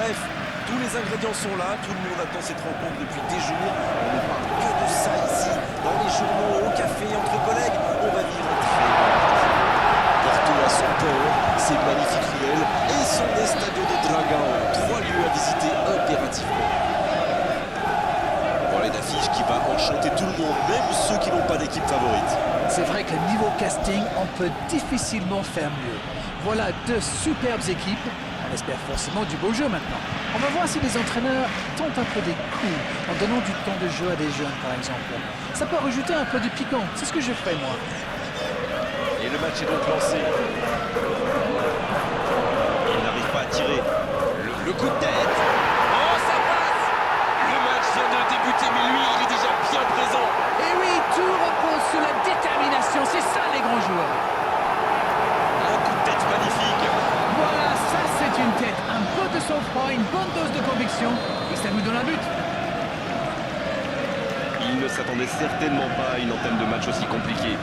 Bref, tous les ingrédients sont là, tout le monde attend cette rencontre depuis des jours. On ne parle que de ça ici, dans les journaux, au café, entre collègues. On va vivre un très bon match. Porto a son port, ses magnifiques ruelles et son Estadio de Dragão. 3 lieux à visiter impérativement. Voilà une affiche qui va enchanter tout le monde, même ceux qui n'ont pas d'équipe favorite. C'est vrai que niveau casting, on peut difficilement faire mieux. Voilà deux superbes équipes. On espère forcément du beau jeu maintenant. On va voir si les entraîneurs tentent un peu des coups en donnant du temps de jeu à des jeunes, par exemple. Ça peut rajouter un peu de piquant. C'est ce que je ferai, moi. Et le match est donc lancé. Il n'arrive pas à tirer. Le coup de tête. Oh, ça passe. Le match vient de débuter, mais lui, il est déjà bien présent. Et oui, tout repose sur la détermination. C'est ça, les grands joueurs. Un coup de tête magnifique. Voilà, ça, c'est une tête. Un peu de sang-froid, une bonne dose de conviction. Et ça nous donne un but. Il ne s'attendait certainement pas à une entame de match aussi compliquée.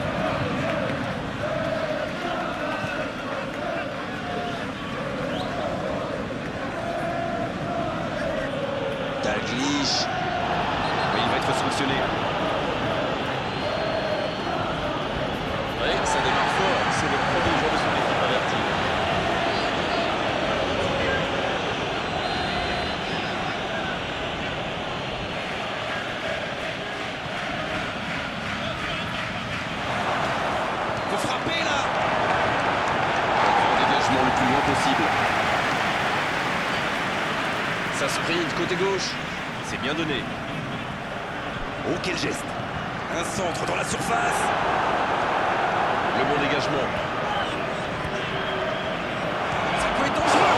Dalglish. Mais il va être sanctionné. Oui, ça démarre fort. C'est le premier joueur de son équipe averti. Faut frapper là. Un dégagement le plus loin possible. Ça sprint côté gauche. C'est bien donné. Oh, quel geste. Un centre dans la surface. Le bon dégagement. Ça peut être dangereux.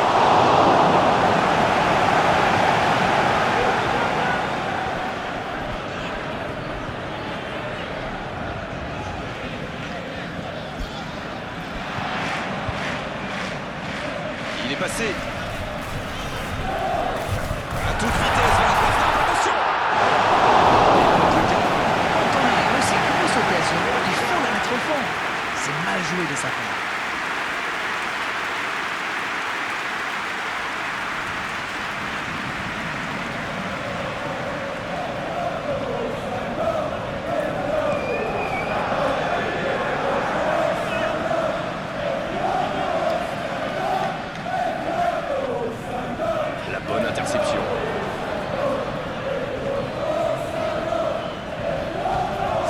Il est passé. À toute vitesse vers la profondeur. Attention. Quand on a aussi grosse occasion, il faut la mettre au fond. C'est mal joué de sa part. La bonne interception.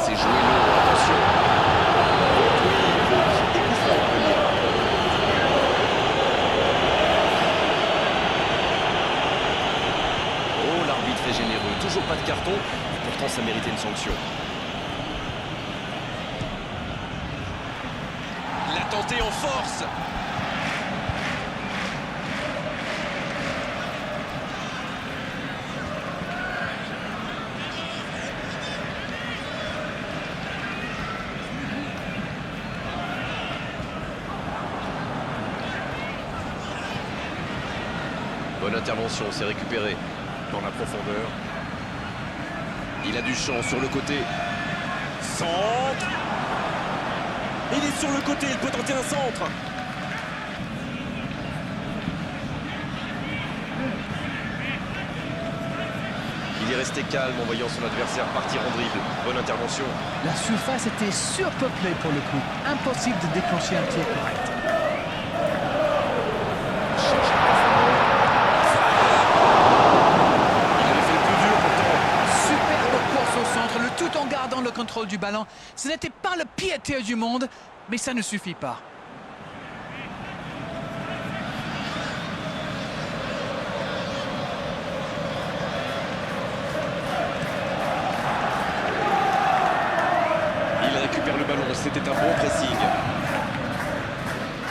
C'est joué lourd, attention. Des coups francs à venir. Oh, l'arbitre est généreux. Toujours pas de carton, et pourtant ça méritait une sanction. Il a tenté en force. Bonne intervention, c'est récupéré dans la profondeur. Il a du champ sur le côté. Centre. Il est sur le côté, il peut tenter un centre. Il est resté calme en voyant son adversaire partir en dribble. Bonne intervention. La surface était surpeuplée pour le coup. Impossible de déclencher un tir correct. Tout en gardant le contrôle du ballon. Ce n'était pas le pire tir du monde, mais ça ne suffit pas. Il récupère le ballon, c'était un bon pressing.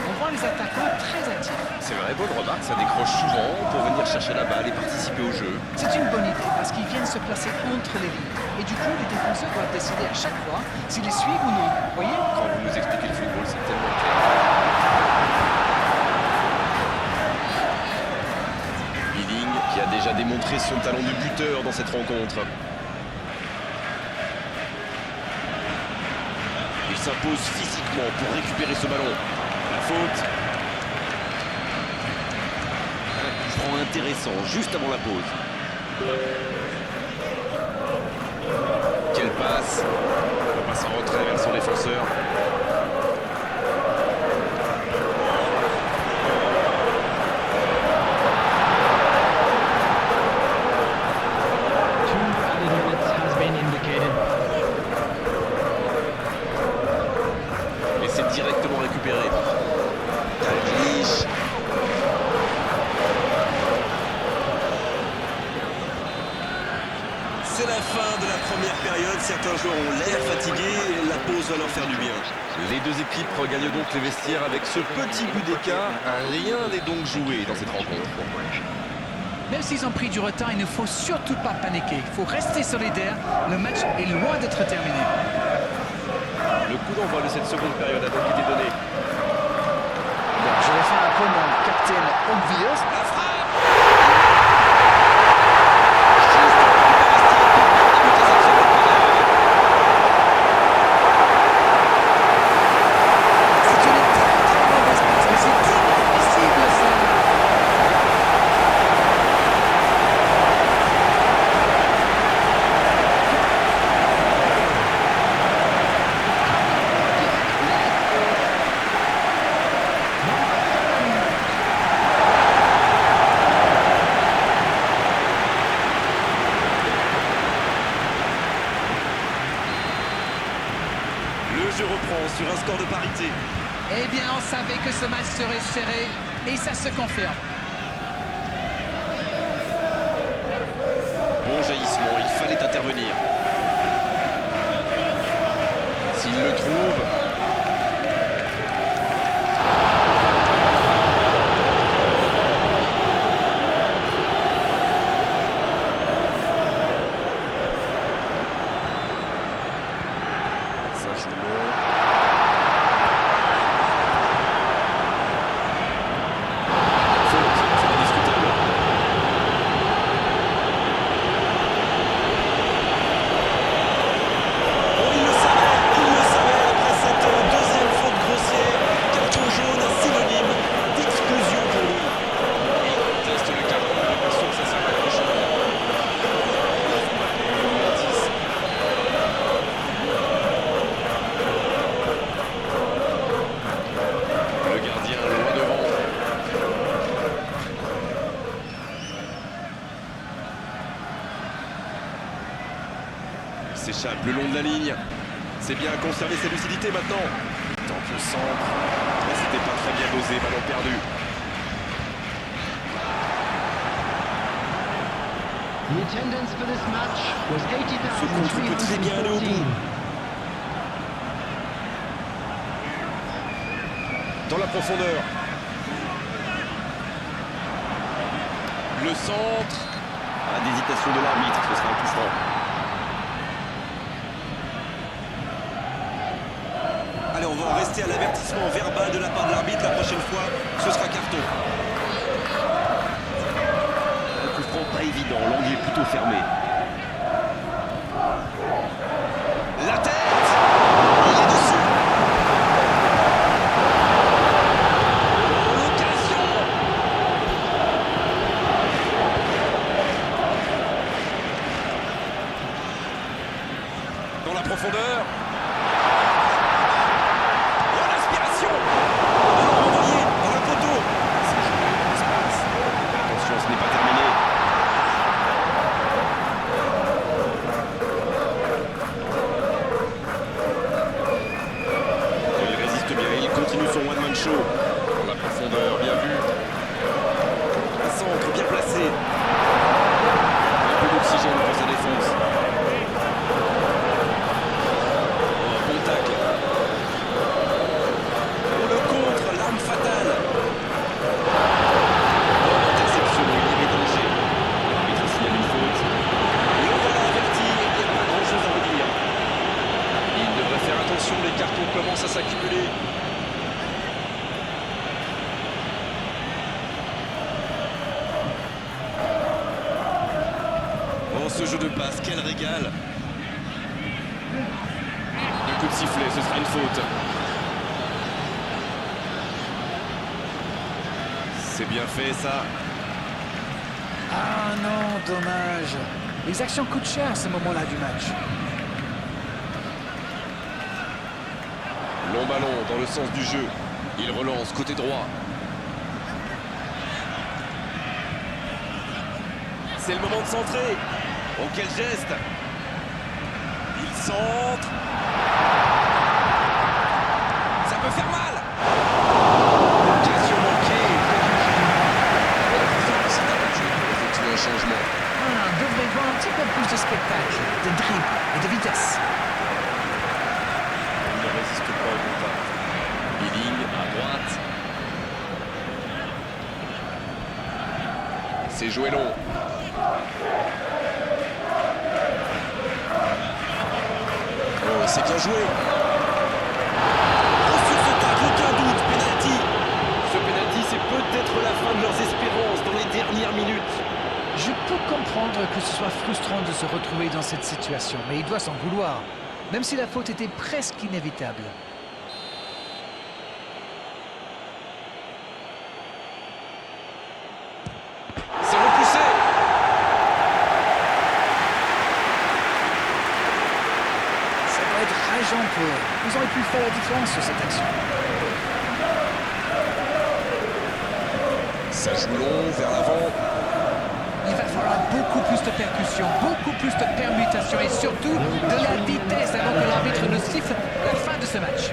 On voit les attaquants très actifs. C'est vrai, bonne remarque, ça décroche souvent pour venir chercher la balle et participer au jeu. C'est une bonne idée parce qu'ils viennent se placer entre les lignes. Et du coup, les défenseurs doivent décider à chaque fois s'ils les suivent ou non. Voyez ? Quand vous nous expliquez le football, c'est tellement clair. Billing qui a déjà démontré son talent de buteur dans cette rencontre. Il s'impose physiquement pour récupérer ce ballon. La faute. Un coup franc intéressant juste avant la pause. Quelle passe! La passe en retrait vers son défenseur. Et c'est directement récupéré. Dalglish. C'est la fin de la première période. Certains joueurs ont l'air fatigués et la pause va leur faire du bien. Les deux équipes regagnent donc les vestiaires avec ce petit but d'écart. Rien n'est donc joué dans cette rencontre. Même s'ils ont pris du retard, il ne faut surtout pas paniquer. Il faut rester solidaire. Le match est loin d'être terminé. Le coup d'envoi de cette seconde période a donc été donné. Bon, je vais faire un peu mon capitaine obvious. La frappe! C'est une très mauvaise passe, mais c'est inadmissible ça. Le jeu reprend sur un score de parité. Eh bien, on savait que ce match serait serré et ça se confirme. Bon jaillissement, il fallait intervenir. S'il le trouve, Ça joue long. Faute, c'est indiscutable. Oh, il le savait après cette deuxième faute grossière. Carton jaune, un synonyme d'exclusion pour lui. il teste le carton. J'ai l'impression que ça sert à quelque chose. Le gardien loin devant. Il s'échappe le long de la ligne. C'est bien conserver sa lucidité maintenant. Il tente le centre. Mais c'était pas très bien dosé, ballon perdu. The attendance for this match was Ce contre peut très bien aller au 80,314. bout. Dans la profondeur. Le centre. Pas d'hésitation de l'arbitre, ce sera un coup franc. Allez, on va en rester à l'avertissement verbal de la part de l'arbitre. La prochaine fois, ce sera carton. Un coup franc pas évident, l'angle est plutôt fermé. La tête! Il est dessus! L'occasion! Dans la profondeur. Oh, l'aspiration! Ballon envoyé dans le poteau. C'est joué dans l'espace. Attention, ce n'est pas terminé. Il résiste bien, il continue son one-man show. Dans la profondeur, bien vu. Un centre bien placé. Un peu d'oxygène pour sa défense. Oh, bon tacle. Oh, le contre, l'arme fatale. Oh, l'interception, il y avait danger. L'arbitre signale une faute. Le voilà averti, il n'y a pas grand-chose à redire. Il devrait faire attention, les cartons commencent à s'accumuler. Oh, ce jeu de passe, quel régal! Un coup de sifflet, ce sera une faute. C'est bien fait, ça. Ah non, dommage. Les actions coûtent cher à ce moment-là du match. Long ballon dans le sens du jeu. Il relance côté droit. C'est le moment de centrer. Oh, quel geste! Il centre. Ça peut faire mal. Occasion manquée. C'est un bon jeu pour effectuer un changement. Ah, on devrait voir un petit peu plus de spectacle, de dribble et de vitesse. Il ne résiste pas au contact. Billing à droite. C'est joué long. Oh, c'est bien joué. Oh, sur ce tacle, aucun doute, penalty. Ce penalty, c'est peut-être la fin de leurs espérances dans les dernières minutes. Je peux comprendre que ce soit frustrant de se retrouver dans cette situation, mais il doit s'en vouloir, même si la faute était presque inévitable. C'est repoussé. Ça doit être rageant pour eux. Ils auraient pu faire la différence sur cette action. Ça joue long, vers l'avant. Il va falloir beaucoup plus de percussion, beaucoup plus de permutation et surtout de la vitesse avant que l'arbitre ne siffle la fin de ce match.